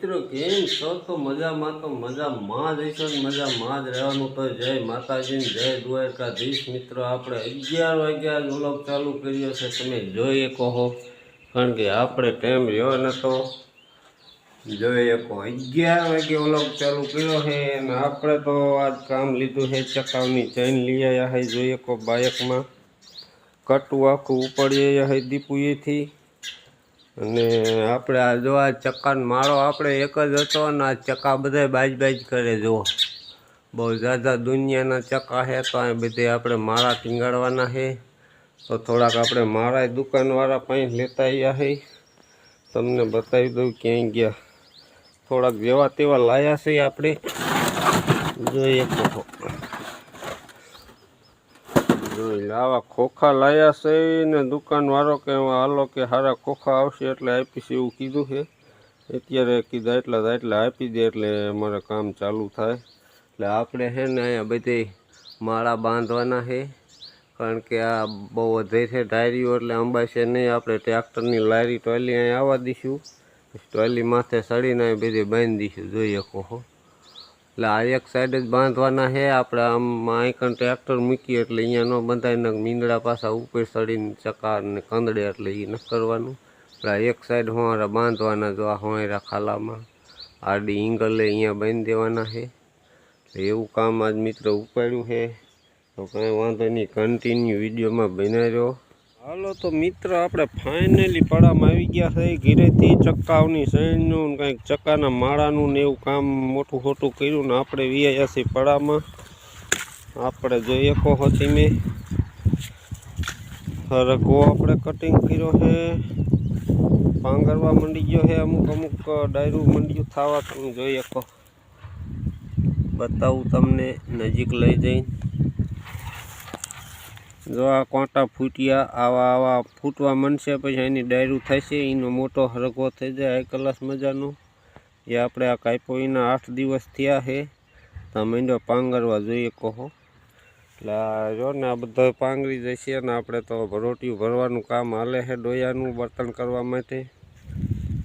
મિત્રો કેમ છો? તો મજામાં જ હશો ને મજામાં જ રહેવાનું. તો જય માતાજી, જય દ્વારકાધીશ. મિત્રો આપણે 11 વાગ્યા વ્લોગ ચાલુ કર્યો છે, તમે જોઈ શકો છો, કારણ કે આપણે ટાઈમ રહ્યો નતો. જોઈ શકો 11 વાગે વ્લોગ ચાલુ કર્યો છે, અને આપણે તો આજ કામ લીધું છે, ચકાવની ચેન લઈ આવ્યા છે. જોઈ શકો બાઇકમાં કટું આખું ઉપાડી આવ્યા છે દીપુએથી. અને આપણે આ જો આ ચક્કાનો માળો આપણે એક જ હતો, અને આ ચક્કા બધા બાજ કરે. જુઓ બહુ ઝાઝા દુનિયાના ચક્કા છે, તો આ બધે આપણે માળા ટીંગાડવાના છે. તો થોડાક આપણે માળા દુકાનવાળા પાસે લેતા આવ્યા છે, તમને બતાવી દઉં ક્યાંય ગયા. થોડાક જેવા તેવા લાયા છે આપણે, જોઈએ તો જોઈ આવા ખોખા લાયા છે. ને દુકાનવાળો કે હાલો કે સારા ખોખા આવશે એટલે આપીશ એવું કીધું છે. અત્યારે કીધા એટલા આપી દે એટલે અમારે કામ ચાલુ થાય. એટલે આપણે છે ને અહીંયા બધી માળા બાંધવાના છે, કારણ કે આ બહુ વધે છે ધાર્યું, એટલે અંબાશે નહીં. આપણે ટ્રેક્ટરની લારી ટોલી અહીંયા આવવા દઈશું, ટોલી માથે સડીને બધી બાંધી દઈશું. જોઈ શકો છો. એટલે આ એક સાઈડ જ બાંધવાના છે આપણે. આમ આઈકન ટ્રેક્ટર મૂકીએ એટલે અહીંયા ન બંધાય, મીંદડા પાછા ઉપર ચડીને ચકાર ને કંદડે, એટલે એ ન કરવાનું. એટલે આ એક સાઈડ હોવારા બાંધવાના. જો આ હોવારા ખાલામાં આડી ઈંગલે અહીંયા બાંધી દેવાના છે. એવું કામ આજ મિત્ર ઉપાડ્યું છે. તો કાંઈ વાંધો નહીં, કન્ટિન્યુ વિડીયોમાં બનાવી રહ્યો. હાલો તો મિત્ર આપણે ફાઇનલી પડામાં આવી ગયા છે. ઘીરેથી ચક્કાઓની સૈનનું કંઈક ચક્કાના માળાનું ને એવું કામ મોટું ખોટું કર્યું ને આપણે વિયા છીએ પડામાં. આપણે જોઈએ કહો તમે હરગો આપણે કટિંગ કર્યો છે, પાંગરવા મંડી ગયો છે. અમુક ડાયરું મંડ્યું થવા, તમે જોઈ શકો. બતાવું તમને નજીક લઈ જઈને. જો આ કોંટા ફૂટ્યા, આવા ફૂટવા માંડશે, પછી એની ડાયરું થશે. એનો મોટો હરગો થઈ જાય હાઈ ક્લાસ મજાનો. એ આપણે આ કાપ્યો એના 8 દિવસ થયા છે. તો માંડ્યો પાંગરવા, જોઈએ કહો. એટલે આ જો ને આ બધા પાંગરી જશે, અને આપણે તો રોટિયું ભરવાનું કામ હાલે છે, ડોયાનું બર્તન કરવા માટે.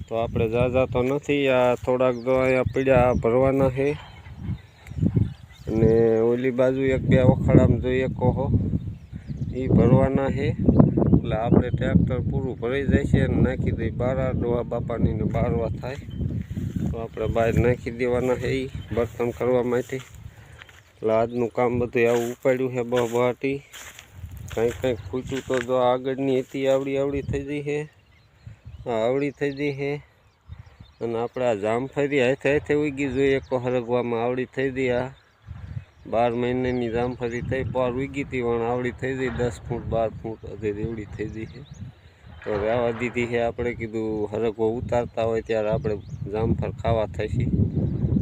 તો આપણે ઝાઝા તો નથી, આ થોડાક જો અહીંયા પીડા ભરવાના છે. અને ઓલી બાજુ 1-2 વખાડામાં જોઈએ કહો એ ભરવાના છે. એટલે આપણે ટ્રેક્ટર પૂરું ભરાઈ જાય છે અને નાખી દઈએ બારા. ડોવા બાપાની ને બારવા થાય તો આપણે બહાર નાખી દેવાના છે એ બર્તન કરવા માટે. એટલે આજનું કામ બધું આવું ઉપાડ્યું છે બહાટી. કંઈક ફૂટ્યું તો જો આગળની હતી આવડી થઈ ગઈ છે, આવડી થઈ ગઈ છે. અને આપણે આ જામફળી હાથે ઉગી જોઈએ કહો હરગવામાં આવડી થઈ ગઈ. આ 12 મહિનાની જામફળી થઈ, પાર ઉગી હતી પણ આવડી થઈ ગઈ. 10 ફૂટ 12 ફૂટ હજી એવડી થઈ ગઈ છે. તો રહેવા દીધી છે. આપણે કીધું હરગવો ઉતારતા હોય ત્યારે આપણે જામફળ ખાવા થશે,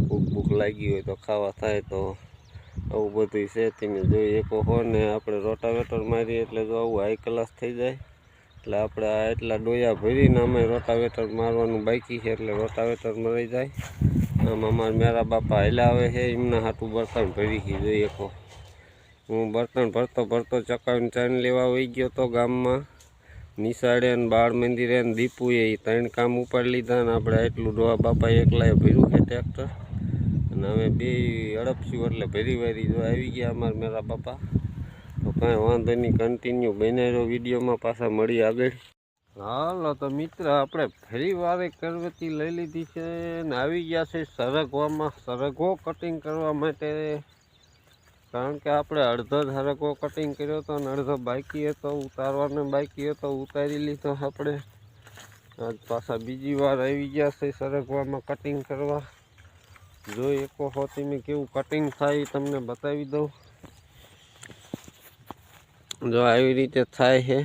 ભૂખ લાગી હોય તો ખાવા થાય. તો આવું બધું છે, તમે જોઈ શકો હો. ને આપણે રોટાવેટર મારીએ એટલે જો આવું હાઈ ક્લાસ થઈ જાય. એટલે આપણે આ એટલા ડોયા ભરીને અમે રોટાવેટર મારવાનું બાકી છે, એટલે રોટાવેટર મરી જાય. આમ અમારા મેરા બાપા હાલ્યા આવે છે, એમના હાટું બર્તન ભરી ગઈ. જોઈએ કહો હું બર્તન ભરતો ચકાવીને ચાઈન લેવા વહી ગયો તો ગામમાં. નિશાળે ને બાળ મંદિરે ને દીપુએ એ 3 કામ ઉપાડી લીધા. ને આપણે એટલું ડોવા બાપા એકલાએ ભર્યું છે ટ્રેક્ટર. અને અમે 2 અડપશું એટલે ભરી વારી જો આવી ગયા અમારા મેરા બાપા. તો કાંઈ વાંધો નહીં, કન્ટિન્યુ બનાવ્યો વિડીયોમાં. પાછા મળી આગળ. હાલો તો મિત્ર આપણે ફરી વારે કરવતી લઈ લીધી છે ને આવી ગયા છે સરગવામાં. સરગવો કટિંગ કરવા માટે, કારણ કે આપણે અડધો જ સરગવો કટિંગ કર્યો હતો અને અડધો બાકી હતો ઉતારવાનો બાકી હતો. ઉતારી લીધો આપણે. આજ પાછા બીજી વાર આવી ગયા છે સરગવામાં કટિંગ કરવા. જોઈ શકો હો તમે કેવું કટિંગ થાય તમને બતાવી દઉં. જો આવી રીતે થાય છે.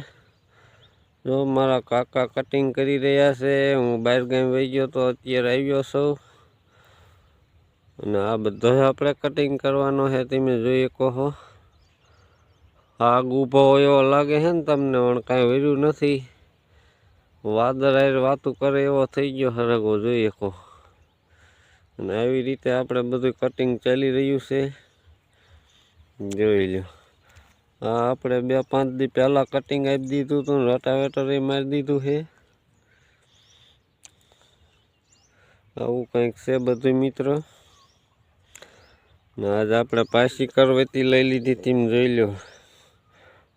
જો મારા કાકા કટિંગ કરી રહ્યા છે. હું બહાર ગામ વહી ગયો તો અત્યારે આવ્યો છું. અને આ બધો આપણે કટિંગ કરવાનો છે, તમે જોઈ શકો છો. આગ ઊભો એવો લાગે છે ને તમને, પણ કાંઈ વર્યું નથી. વાદળ આવીને વાતું કરે એવો થઈ ગયો હરગવો, જોઈ શકો. અને આવી રીતે આપણે બધું કટિંગ ચાલી રહ્યું છે, જોઈ લો. હા આપણે 2-5 દી પહેલાં કટિંગ આપી દીધું હતું, રોટાવેટર એ મારી દીધું છે. આવું કંઈક છે બધું મિત્ર. ને આજ આપણે પાછી કરવેતી લઈ લીધી તેમ જોઈ લો.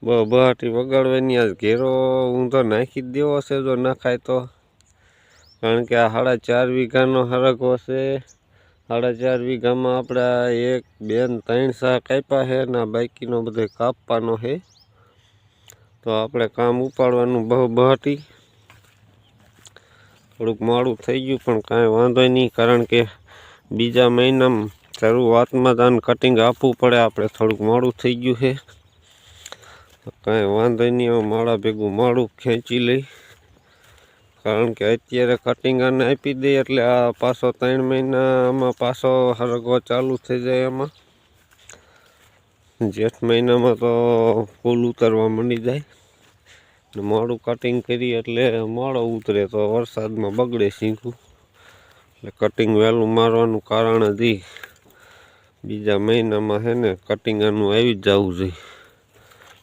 બહાટી વગાડવાની આજ ઘેરો ઊંધો નાખી જ દેવો છે જો નાખાય તો. કારણ કે આ 4.5 વીઘાનો હરગવો છે. 4.5 વીઘામાં આપણે 1, 2, 3 સા કાપ્યા છે ને બાકીનો બધો કાપવાનો છે. તો આપણે કામ ઉપાડવાનું બહાટી. થોડુંક મોડું થઈ ગયું પણ કાંઈ વાંધો નહીં, કારણ કે બીજા મહિનામાં શરૂઆતમાં જ આને કટિંગ આપવું પડે. આપણે થોડુંક મોડું થઈ ગયું છે, કાંઈ વાંધો નહીં. હવે માળા ભેગું મોડું ખેંચી લઈ, કારણ કે અત્યારે કટિંગ આને આપી દઈએ એટલે આ પાછો 3 મહિનામાં પાછો હરગવો ચાલુ થઈ જાય. એમાં જેઠ મહિનામાં તો ફૂલ ઉતરવા માંડી જાય. મોડું કટિંગ કરી એટલે મોડો ઉતરે તો વરસાદમાં બગડે શીંખું. એટલે કટિંગ વહેલું મારવાનું કારણ જ બીજા મહિનામાં છે ને કટિંગ આનું આવી જ જવું જોઈએ.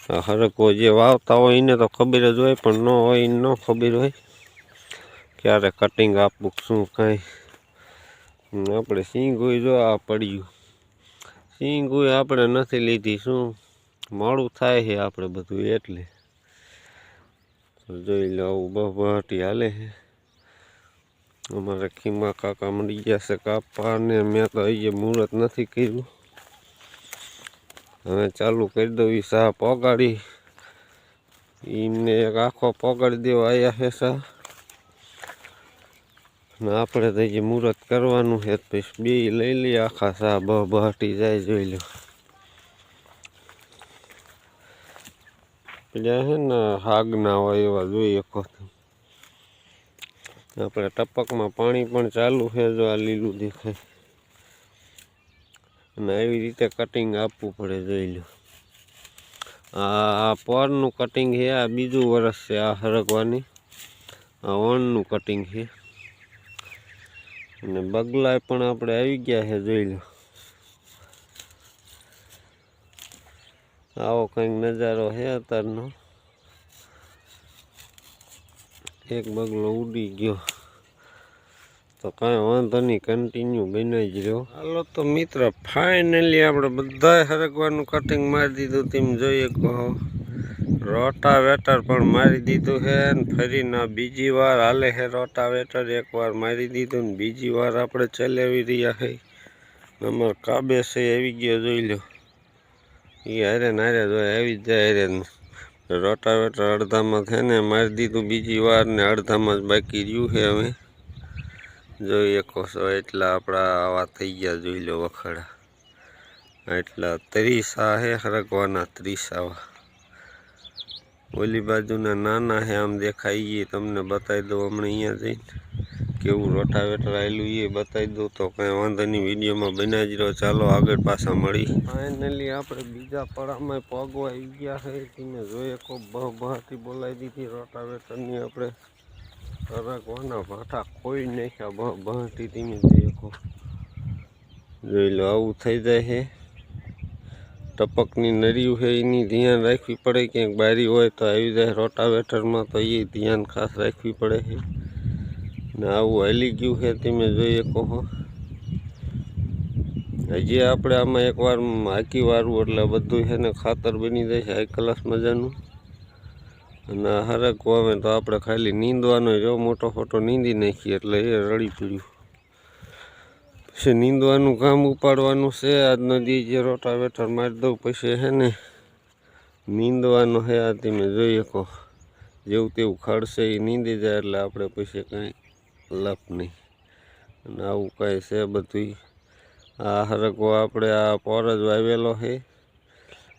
આ હરગવો જે વાવતા હોય એને તો ખબર જ હોય, પણ ન હોય એને ન ખબર હોય ક્યારે કટિંગ આપવું શું કાંઈ. આપણે સિંગુય જો આ પડ્યું, સિંગુય આપણે નથી લીધી. શું મોડું થાય છે આપણે બધું એટલે જોઈ લો. આવું બહાટી હાલે છે. અમારે ખીમા કાકા મળી ગયા છે કાપવા, ને મેં તો અહીંયા મુહૂર્ત નથી કર્યું. હવે ચાલુ કરી દઉં. એ સા પોગાડી એમને એક આખો પોગાડી દેવા આવ્યા છે સા. ને આપણે તો જે મુહૂર્ત કરવાનું છે પછી 2 લઈ લઈએ આખા સા. બહાટી જાય જોઈ લો. પેલા છે ને હાગના હોય એવા જોઈએ. આપણે ટપકમાં પાણી પણ ચાલુ છે જો આ લીલું દેખાય. અને આવી રીતે કટિંગ આપવું પડે જોઈ લો. આ પોરનું કટિંગ છે. આ બીજું વર્ષ છે આ હરગવાની. આ ઓણનું કટિંગ છે. અને બગલા પણ આપણે આવી ગયા છે જોઈ લો. આવો કંઈક નજારો છે અત્યારનો. એક બગલો ઉડી ગયો તો કાંઈ વાંધો નહીં, કન્ટિન્યુ બનાવી જ રહ્યો. હાલો તો મિત્ર, ફાઇનલી આપણે બધાય હરગવાનું કટિંગ મારી દીધું. તેમ જોઈએ કહો રોટાવેટર પણ મારી દીધું છે. ને ફરીને બીજી વાર હાલે છે રોટાવેટર. એકવાર મારી દીધું ને બીજી વાર આપણે ચલાવી રહ્યા છે. અમારે કાબે છે આવી ગયો જોઈ લો. એ હારે ને હારે જો આવી જ જાય હારે. રોટાવેટર અડધામાં છે ને મારી દીધું બીજી વાર, ને અડધામાં જ બાકી રહ્યું છે. હવે જોઈ શકો છો એટલા આપણા આવા થઈ ગયા જોઈ લો વખાડા. એટલા 30 આ છે હરગવાના, 30 આવા. ઓલી બાજુના નાના છે આમ દેખાય. એ તમને બતાવી દઉં હમણાં અહીંયા જઈને કેવું રોટાવેટર આવેલું એ બતાવી દઉં. તો કંઈ વાંધો નહીં, વિડીયોમાં બનાવી જ રહ્યો. ચાલો આગળ પાછા મળી. ફાઇનલી આપણે બીજા પડામાં પગવા આવી ગયા છે. તમે જોઈએ કો બહાટી બોલાવી દીધી રોટાવેટરની. આપણે હરગવાના ભાઠા ખોઈ નાખ્યા બહાટી. તમે જોઈએ કો જોઈ લો. આવું થઈ જાય છે. ટપકની નર્યું છે એની ધ્યાન રાખવી પડે. ક્યાંક બારી હોય તો આવી જાય રોટાવેટરમાં, તો એ ધ્યાન ખાસ રાખવી પડે છે. ને આવું હાલી ગયું છે તમે જોઈએ કહો. હજી આપણે આમાં એકવાર હાકી વારવું એટલે બધું છે ને ખાતર બની જાય છે હાઈ ક્લાસ મજાનું. અને હરગવો આવે તો આપણે ખાલી નીંદવાનો રહ્યો. મોટો ફોટો નીંદી નાખીએ એટલે એ રડી પડ્યું. પછી નીંદવાનું કામ ઉપાડવાનું છે. આજનો દી જે રોટાવેટર મારી દઉં પછી છે ને નીંદવાનો છે. આ તમે જોઈ શકો જેવું તેવું ખડશે એ નીંદી જાય એટલે આપણે પછી કાંઈ લપ નહીં. અને આવું કાંઈ છે બધું. આ હરગવો આપણે આ પોર જ વાવેલો છે.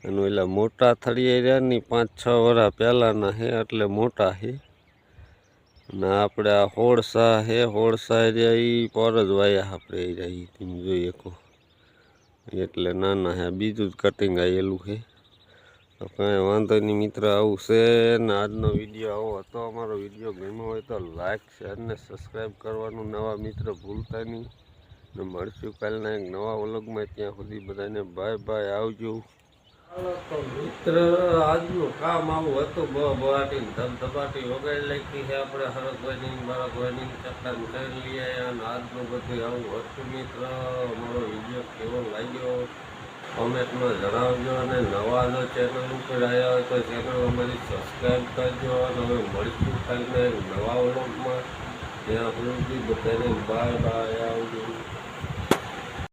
અને ઓલા મોટા થળિયા રહ્યા ને 5-6 વર્ષ પહેલાંના છે એટલે મોટા છે. અને આપણે આ હોળસા છે. હોળસા રહ્યા એ પોર જ વાયા આપણે રહ્યા. તમે જોઈ શકો એટલે નાના છે. બીજું જ કટિંગ આવેલું છે. તો કાંઈ વાંધો નહીં મિત્ર, આવું છે. ને આજનો વિડીયો આવો હતો. અમારો વિડીયો ગમ્યો હોય તો લાઇક, શેર ને સબસ્ક્રાઈબ કરવાનું નવા મિત્ર ભૂલતા નહીં. ને મળશું કાલના એક નવા વ્લોગમાં. ત્યાં સુધી બધાને બાય બાય, આવજો. હાલો તો મિત્ર, આજનું કામ આવું હતું. બહાટીને ધબધબાટી વગાડી નાખી છે આપણે હરકભાઈની બાળકભાઈની ચક્કર કરી લઈએ. અને આજનું બધું આવું હતું મિત્ર. અમારો વિડીયો કેવો લાગ્યો કોમેન્ટમાં જણાવજો. અને નવા જો ચેનલ ઉપર આવ્યા હોય તો ચેનલ અમારી સબસ્ક્રાઈબ કરજો. અને હવે મળીશું કાલના એક નવા વ્લોગમાં. ત્યાં સુધી બધાને બાય બાય આવજો.